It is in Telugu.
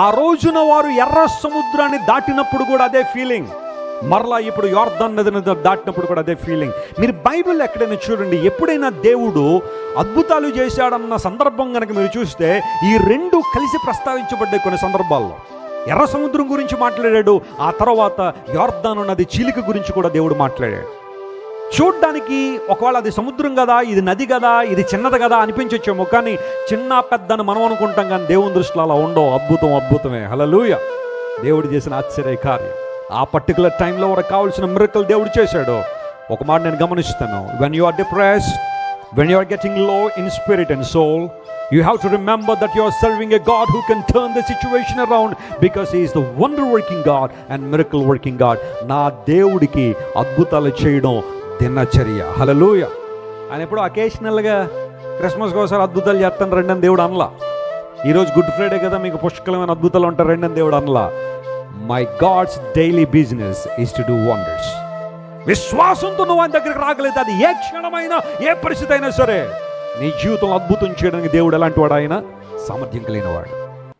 ఆ రోజున వారు ఎర్ర సముద్రాన్ని దాటినప్పుడు కూడా అదే ఫీలింగ్, మరలా ఇప్పుడు యోర్దాన్ నదిని దాటినప్పుడు కూడా అదే ఫీలింగ్. మీరు బైబిల్ ఎక్కడైనా చూడండి, ఎప్పుడైనా దేవుడు అద్భుతాలు చేశాడన్న సందర్భం కనుక మీరు చూస్తే ఈ రెండు కలిసి ప్రస్తావించబడ్డాయి కొన్ని సందర్భాల్లో. ఎర్ర సముద్రం గురించి మాట్లాడాడు, ఆ తర్వాత యోర్దాను నది చీలిక గురించి కూడా దేవుడు మాట్లాడాడు. చూడ్డానికి ఒకవేళ అది సముద్రం కదా, ఇది నది కదా, ఇది చిన్నది కదా అనిపించొచ్చేమో, కానీ చిన్న పెద్ద అని మనం అనుకుంటాం, కానీ దేవుని దృష్టిలో అలా ఉండవు. అద్భుతం అద్భుతమే. హల్లెలూయా. దేవుడు చేసిన ఆశ్చర్య కార్యం ఆ పర్టికులర్ టైంలో వరకు కావాల్సిన మిరకల్ దేవుడు చేశాడు. ఒక మాట నేను గమనిస్తాను, when you are depressed, when you are getting low in spirit and soul, you have to remember that you are serving a God who can turn the situation around, because he is the wonder working God and miracle working God. నా దేవుడికి అద్భుతాలు చేయడం దినచర్య. హల్లెలూయా. ఆయన ఎప్పుడు అకేషనల్గా క్రిస్మస్కి ఒకసారి అద్భుతాలు చేస్తాను రండి అని దేవుడు అనలా. ఈరోజు గుడ్ ఫ్రైడే కదా, మీకు పుష్కలమైన అద్భుతాలు ఉంటారు రండి అని దేవుడు అనలా. My God's daily business is to do wonders. విశ్వాసంతో నువ్వు ఆయన దగ్గరికి రాగలేదు, అది ఏ క్షణమైనా ఏ పరిస్థితి అయినా సరే నీ జీవితంలో అద్భుతం చేయడానికి దేవుడు ఎలాంటి వాడు? ఆయన సామర్థ్యం కలిగిన వాడు.